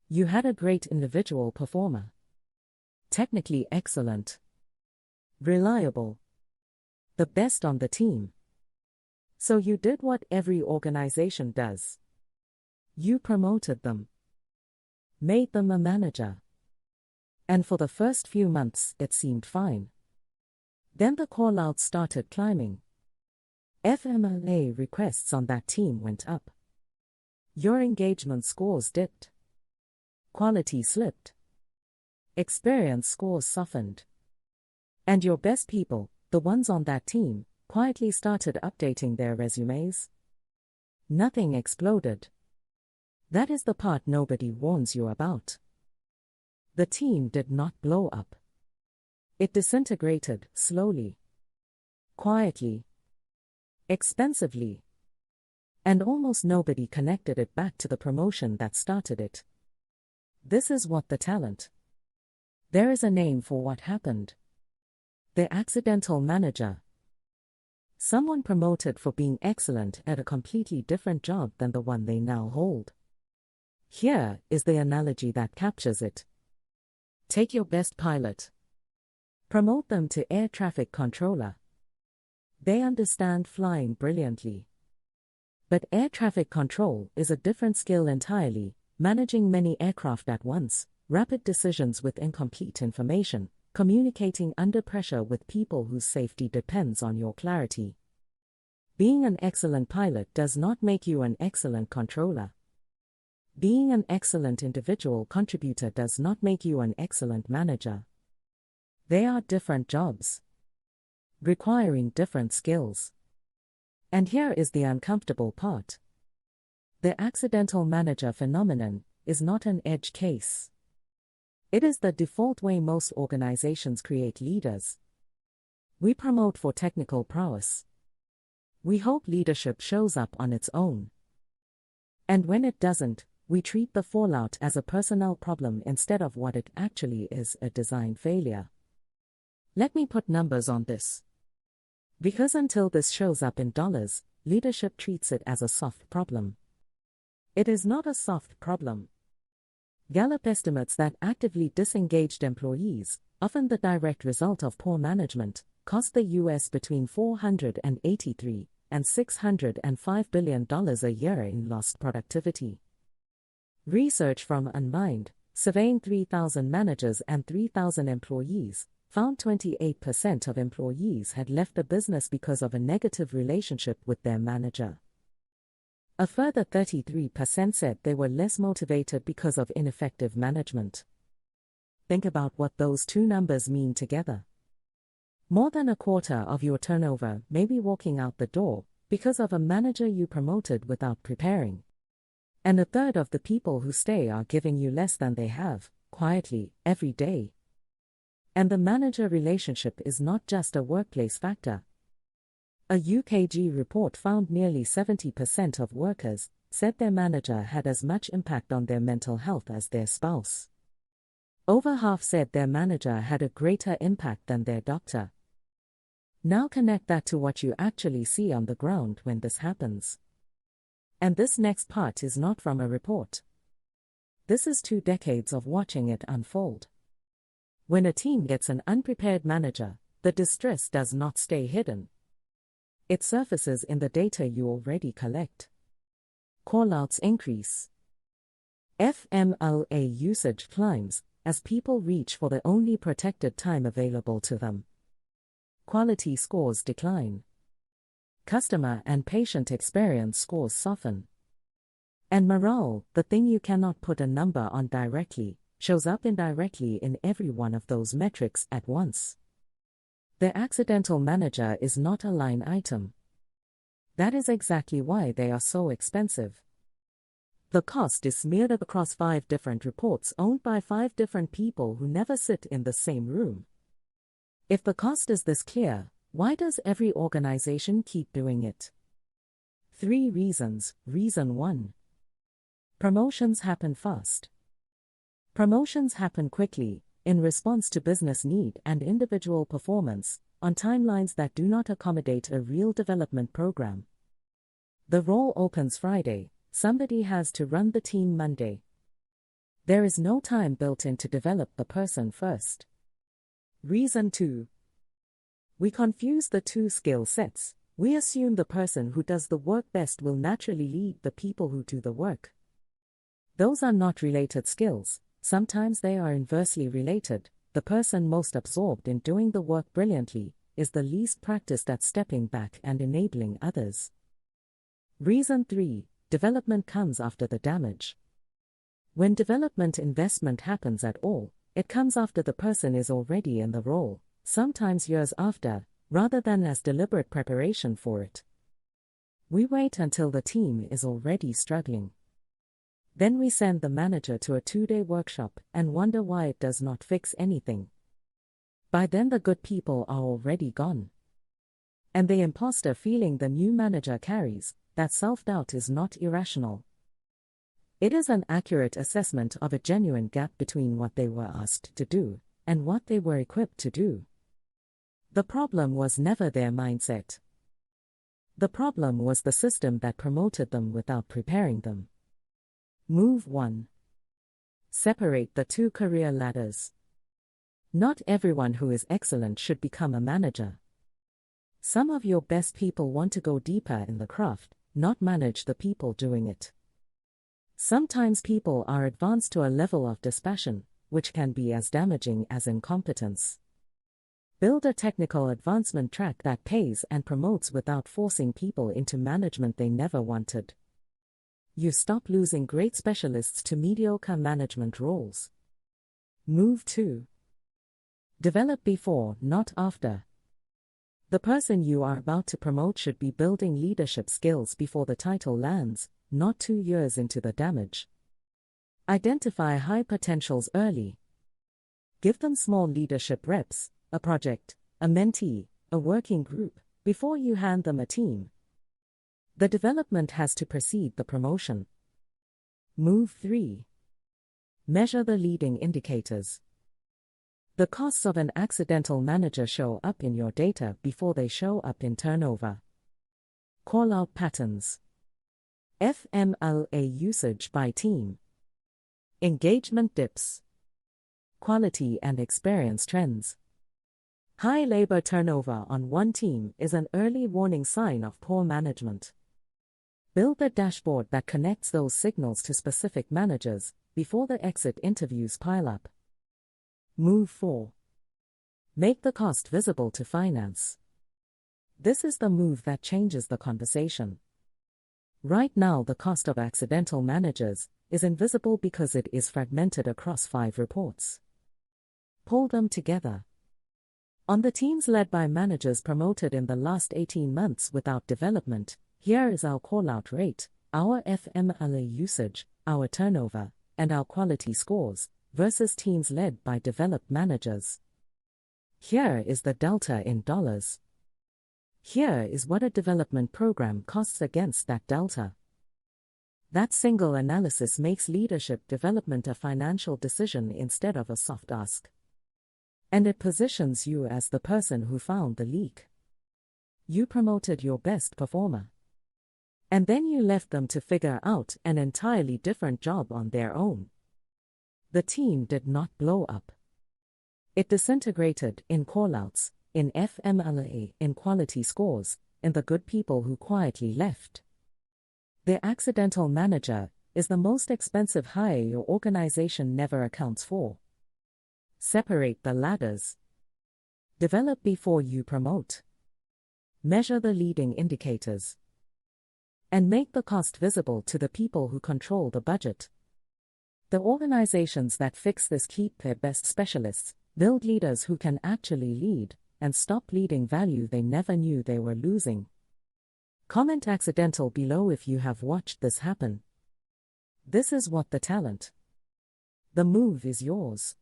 You had a great individual performer. Technically excellent. Reliable. The best on the team. So you did what every organization does. You promoted them. Made them a manager. And for the first few months, it seemed fine. Then the callouts started climbing. FMLA requests on that team went up. Your engagement scores dipped. Quality slipped. Experience scores softened. And your best people, the ones on that team, quietly started updating their resumes. Nothing exploded. That is the part nobody warns you about. The team did not blow up. It disintegrated slowly, quietly, expensively. And almost nobody connected it back to the promotion that started it. This is what the talent. There is a name for what happened. The accidental manager. Someone promoted for being excellent at a completely different job than the one they now hold. Here is the analogy that captures it. Take your best pilot. Promote them to air traffic controller. They understand flying brilliantly. But air traffic control is a different skill entirely, managing many aircraft at once, rapid decisions with incomplete information, communicating under pressure with people whose safety depends on your clarity. Being an excellent pilot does not make you an excellent controller. Being an excellent individual contributor does not make you an excellent manager. They are different jobs, requiring different skills. And here is the uncomfortable part. The accidental manager phenomenon is not an edge case. It is the default way most organizations create leaders. We promote for technical prowess. We hope leadership shows up on its own. And when it doesn't, we treat the fallout as a personnel problem instead of what it actually is, a design failure. Let me put numbers on this. Because until this shows up in dollars, leadership treats it as a soft problem. It is not a soft problem. Gallup estimates that actively disengaged employees, often the direct result of poor management, cost the U.S. between $483 and $605 billion a year in lost productivity. Research from Unmind, surveying 3,000 managers and 3,000 employees, found 28% of employees had left the business because of a negative relationship with their manager. A further 33% said they were less motivated because of ineffective management. Think about what those two numbers mean together. More than a quarter of your turnover may be walking out the door because of a manager you promoted without preparing. And a third of the people who stay are giving you less than they have, quietly, every day. And the manager relationship is not just a workplace factor. A UKG report found nearly 70% of workers said their manager had as much impact on their mental health as their spouse. Over half said their manager had a greater impact than their doctor. Now connect that to what you actually see on the ground when this happens. And this next part is not from a report. This is 2 decades of watching it unfold. When a team gets an unprepared manager, the distress does not stay hidden. It surfaces in the data you already collect. Callouts increase. FMLA usage climbs as people reach for the only protected time available to them. Quality scores decline. Customer and patient experience scores soften. And morale, the thing you cannot put a number on directly, shows up indirectly in every one of those metrics at once. The accidental manager is not a line item. That is exactly why they are so expensive. The cost is smeared across 5 different reports owned by 5 different people who never sit in the same room. If the cost is this clear, why does every organization keep doing it? 3 reasons. Reason 1. Promotions happen fast. Promotions happen quickly, in response to business need and individual performance, on timelines that do not accommodate a real development program. The role opens Friday, somebody has to run the team Monday. There is no time built in to develop the person first. Reason 2. We confuse the two skill sets. We assume the person who does the work best will naturally lead the people who do the work. Those are not related skills. Sometimes they are inversely related. The person most absorbed in doing the work brilliantly is the least practiced at stepping back and enabling others. Reason 3. Development comes after the damage. When development investment happens at all, it comes after the person is already in the role, sometimes years after, rather than as deliberate preparation for it. We wait until the team is already struggling. Then we send the manager to a 2-day workshop and wonder why it does not fix anything. By then the good people are already gone. And the imposter feeling the new manager carries, that self-doubt is not irrational. It is an accurate assessment of a genuine gap between what they were asked to do and what they were equipped to do. The problem was never their mindset. The problem was the system that promoted them without preparing them. Move 1. Separate the two career ladders. Not everyone who is excellent should become a manager. Some of your best people want to go deeper in the craft, not manage the people doing it. Sometimes people are advanced to a level of dispassion, which can be as damaging as incompetence. Build a technical advancement track that pays and promotes without forcing people into management they never wanted. You stop losing great specialists to mediocre management roles. Move 2. Develop before, not after. The person you are about to promote should be building leadership skills before the title lands, not 2 years into the damage. Identify high potentials early. Give them small leadership reps, a project, a mentee, a working group, before you hand them a team. The development has to precede the promotion. Move 3. Measure the leading indicators. The costs of an accidental manager show up in your data before they show up in turnover. Call-out patterns. FMLA usage by team. Engagement dips. Quality and experience trends. High labor turnover on one team is an early warning sign of poor management. Build a dashboard that connects those signals to specific managers before the exit interviews pile up. Move 4. Make the cost visible to finance. This is the move that changes the conversation. Right now, the cost of accidental managers is invisible because it is fragmented across 5 reports. Pull them together. On the teams led by managers promoted in the last 18 months without development, here is our call-out rate, our FMLA usage, our turnover, and our quality scores, versus teams led by developed managers. Here is the delta in dollars. Here is what a development program costs against that delta. That single analysis makes leadership development a financial decision instead of a soft ask. And it positions you as the person who found the leak. You promoted your best performer. And then you left them to figure out an entirely different job on their own. The team did not blow up. It disintegrated in callouts, in FMLA, in quality scores, in the good people who quietly left. The accidental manager is the most expensive hire your organization never accounts for. Separate the ladders. Develop before you promote. Measure the leading indicators. And make the cost visible to the people who control the budget. The organizations that fix this keep their best specialists, build leaders who can actually lead, and stop bleeding value they never knew they were losing. Comment accidental below if you have watched this happen. This is what the talent. The move is yours.